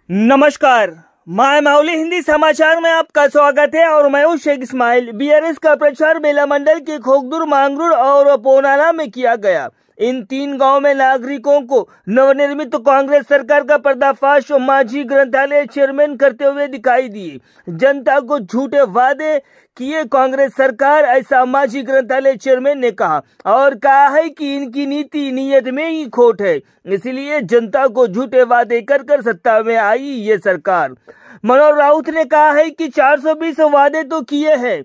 नमस्कार, माय माउली हिंदी समाचार में आपका स्वागत है और मैं हूं शेख इस्माइल। बीआरएस का प्रचार बेला मंडल के खोखदुर, मांगरूर और पोनाला में किया गया। इन 3 गांव में नागरिकों को नवनिर्मित कांग्रेस सरकार का पर्दाफाश मांझी ग्रंथालय चेयरमैन करते हुए दिखाई दिए। जनता को झूठे वादे किए कांग्रेस सरकार, ऐसा मांझी ग्रंथालय चेयरमैन ने कहा और कहा है कि इनकी नीति नीयत में ही खोट है, इसलिए जनता को झूठे वादे कर कर सत्ता में आई ये सरकार। मनोहर राउत ने कहा है कि 420 वादे तो किए हैं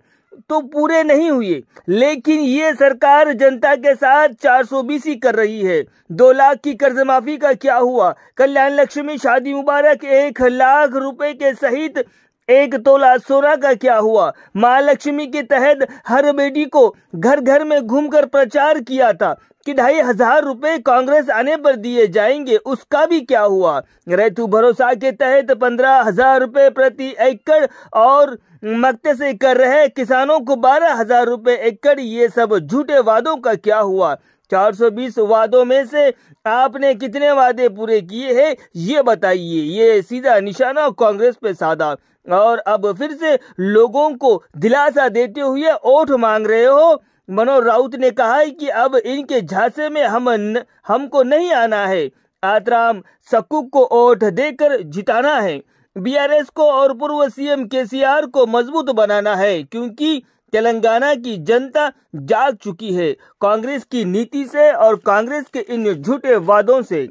तो पूरे नहीं हुए, लेकिन ये सरकार जनता के साथ 420 ही कर रही है। 2 लाख की कर्ज माफी का क्या हुआ? कल्याण लक्ष्मी शादी मुबारक 1 लाख रुपए के सहित 1 तोला सोना का क्या हुआ? महालक्ष्मी के तहत हर बेटी को घर घर में घूमकर प्रचार किया था कि 2,500 रुपए कांग्रेस आने पर दिए जाएंगे, उसका भी क्या हुआ? ऋतु भरोसा के तहत 15,000 रुपए प्रति एकड़ और मक्ते से कर रहे किसानों को 12,000 रुपए एकड़, ये सब झूठे वादों का क्या हुआ? 420 वादों में से आपने कितने वादे पूरे किए हैं ये बताइए। ये सीधा निशाना कांग्रेस पे साधा और अब फिर से लोगों को दिलासा देते हुए वोट मांग रहे हो। मनोहर राउत ने कहा है कि अब इनके झांसे में हमको नहीं आना है, आतराम सक्कुक को वोट देकर जिताना है। बीआरएस को और पूर्व सीएम केसीआर को मजबूत बनाना है, क्योंकि तेलंगाना की जनता जाग चुकी है कांग्रेस की नीति से और कांग्रेस के इन झूठे वादों से।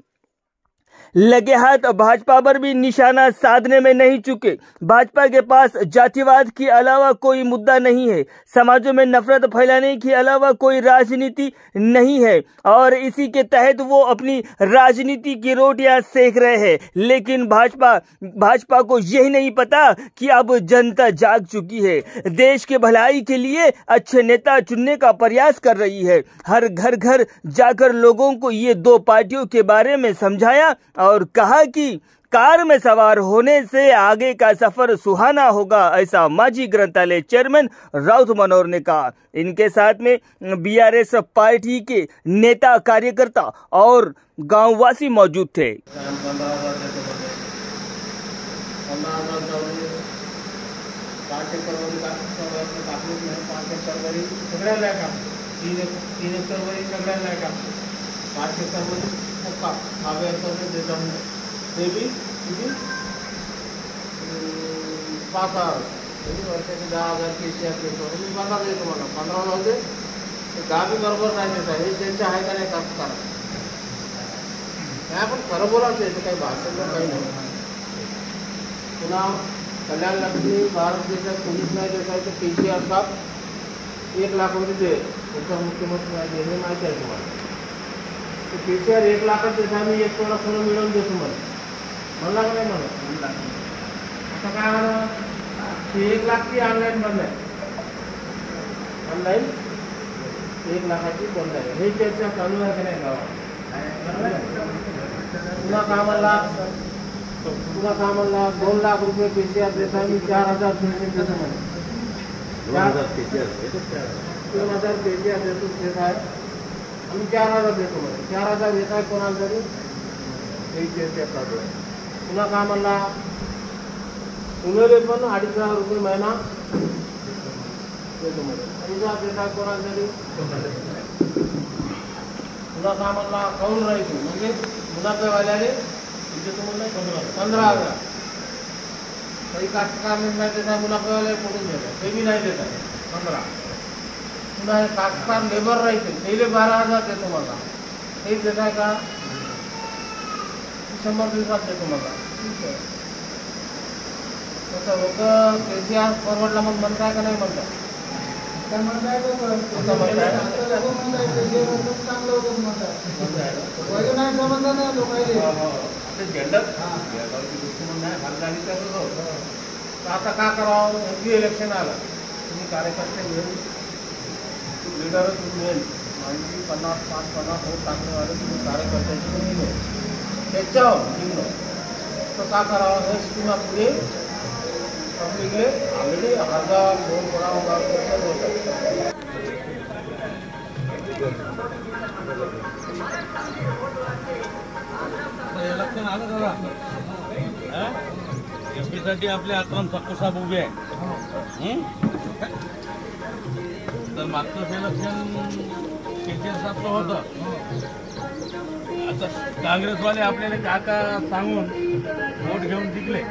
लगे हाथ भाजपा पर भी निशाना साधने में नहीं चुके। भाजपा के पास जातिवाद के अलावा कोई मुद्दा नहीं है, समाजों में नफरत फैलाने के अलावा कोई राजनीति नहीं है और इसी के तहत वो अपनी राजनीति की रोटियां सेक रहे हैं। लेकिन भाजपा को यही नहीं पता कि अब जनता जाग चुकी है, देश के भलाई के लिए अच्छे नेता चुनने का प्रयास कर रही है। हर घर जाकर लोगों को ये 2 पार्टियों के बारे में समझाया और कहा कि कार में सवार होने से आगे का सफर सुहाना होगा, ऐसा मांझी ग्रंथालय चेयरमैन राउत मनोहर ने कहा। इनके साथ में बीआरएस पार्टी के नेता, कार्यकर्ता और गांववासी मौजूद थे। वर्षाचे 10,000 केसीआर देतो मी बघा देतो मला 15 जाऊ दे, गावी बरोबर नाही देत आहे, हे त्यांच्या आहे का नाही कापकार नाही, आपण खरं बोलायचं आहे, काही भाषण काही नाही। पुन्हा कल्याण लक्ष्मी भारत देशात कोणीच नाही देत आहे, तर केसीआर साहेब 1 लाख रुपये दे, उपमुख्यमंत्री नाही हे माहिती आहे तुम्हाला। तर केसीआर 1 लाखात देता मी 1 तोळा सोनं मिळवून देतो म्हणला का नाही म्हणत? आता काय म्हणा 1 लाख की ऑनलाईन बंद आहे, ऑनलाईन 1 लाखाची बंद आहे, हे चर्चा चालू आहे की नाही गावात? पुन्हा कामाला 2 लाख रुपये केसीआर देता मी 4,000 देतो म्हणे, 2,000 केसीआर देत आहे आम्ही 4,000 देतो म्हणे, 4,000 देत आहे कोणाला तरी, हे चर्चा चालू आहे। पुन्हा कामाला उमेदवार पण 2,500 रुपये महिना देतो म्हणे, 2,000 देत आहे कोणाला तरी। पुन्हा कामाला खाऊन राहायचं म्हणजे मुनाफेवाल्याने देतो म्हणे 15,000, काही कास्तकार नाही देत आहे, मुनाफेवाले पडून देत आहे, ते बी नाही देत आहे 15। पुन्हा कास्तकार लेबर राहायचे तेले 12,000 देतो मला, हे देत आहे का? 100 दिवसात देतो मला, ठीक आहे। तसं लोक केसीआर फॉरवर्डला मग म्हणताय का नाही म्हणताय? आता का करावं? एमपी इलेक्शन आलं, तुम्ही कार्यकर्ते घेऊन लीडर मेन 50 वोट टाकणेवाले तुम्ही कार्यकर्त्याची तुम्ही त्याच्यावर निघणं, तो का करावं? हे स्कीमा पुढे पब्लिकले ऑलरेडी 1,000 2 बड़ा होगा इलेक्शन आलं दादा। त्यासाठी आपले अक्रम सक्कूसाहेब उभे आहे. तर मागचं सिलेक्शन केसीआर साहेबचं होतं. आता काँग्रेसवाले आपल्याला काका सांगून वोट घेऊन जिंकले.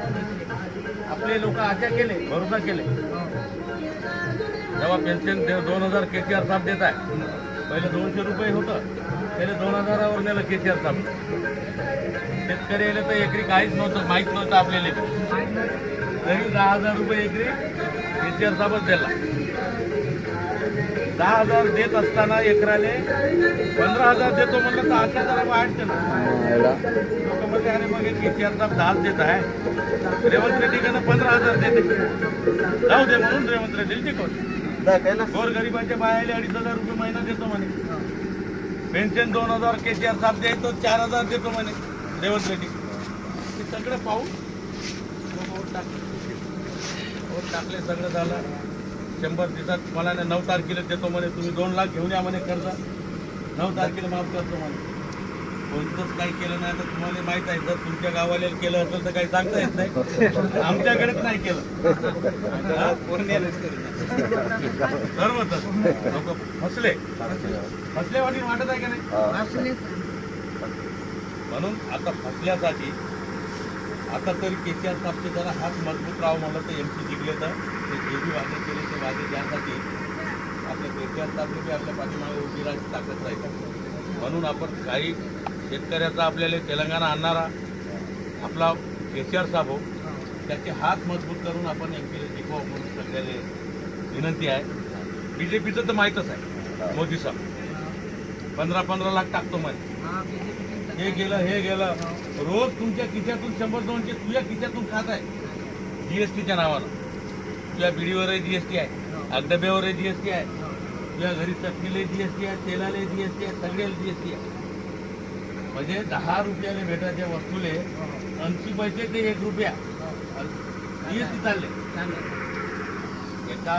आपले लोक आशा केले, भरोसा केले. जेव्हा पेन्शन 2000 केसीआर साहेब देत आहे, पहिले 200 रुपये होतं, पहिले 2000वर नेलं केसीआर साहेब. शेतकऱ्याला तर एकरी काहीच नव्हतं, माहीत नव्हतं आपल्याला. तरी 10,000 रुपये एकरी केसीआर साहेबच दिला. 10,000 देत असताना एकराले 15,000 देतो म्हणलं तर अशा जरा वाटते ना. लोक म्हणते अरे मग केसीआर साहेब 10 देत आहे, रेवंत रेड्डीकडनं 15,000 देते, जाऊ दे म्हणून रेवंत रेड्डी टिकवते. गोरगरिबांच्या बायाले 2,500 रुपये महिना देतो म्हणे. पेन्शन 2,000 केसीआर साहेब देतो, 4,000 देतो म्हणे रेवंत रेड्डी. हे सगळं पाहून वोट टाकले. सगळं झालं. 100 दिवसात मला 9 तारखेला देतो म्हणे. तुम्ही 2 लाख घेऊन या म्हणे कर्ज, 9 तारखेला माफ करतो म्हणे. कोणतंच काही केलं नाही. तर तुम्हाला माहित आहे, जर तुमच्या गावाला केलं असेल तर काही सांगता येत नाही. आमच्याकडेच नाही केलं. सर्व लोक फसले वाटी वाटत आहे का नाही. म्हणून आता फसल्यासाठी आता तरी केसीआर साहेबचे जरा हात मजबूत राहावं म्हणलं तर एमपी जिंकले तर ते जे बी वादे केले ते वादे द्यासाठी आपल्या केसीआर साहेबने बी आपल्या पाठीमागे उभी राहायची ताकद राहील. म्हणून आपण काही शेतकऱ्याचा आपल्याला तेलंगणा आणणारा आपला केसीआर साहेब हो, त्याचे हात मजबूत करून आपण एमपीला जिंकवा म्हणून सगळ्याला विनंती आहे. बीजेपीचं तर माहीतच आहे, मोदी साहेब 15-15 लाख टाकतो म्हणे. हे गेलं रोज तुमच्या खिशातून 100-200 तुझ्या खिशातून खात आहे जीएसटीच्या नावानं. तुझ्या बिडीवरही जीएसटी आहे, अगडब्यावरही जीएसटी आहे, तुझ्या घरी चटणीला जीएसटी आहे, तेलाला जीएसटी आहे, सगळ्याला जीएसटी आहे. म्हणजे 10 रुपयाला भेटायच्या वस्तूले 80 पैसे ते 1 रुपया जीएसटी चालले. एका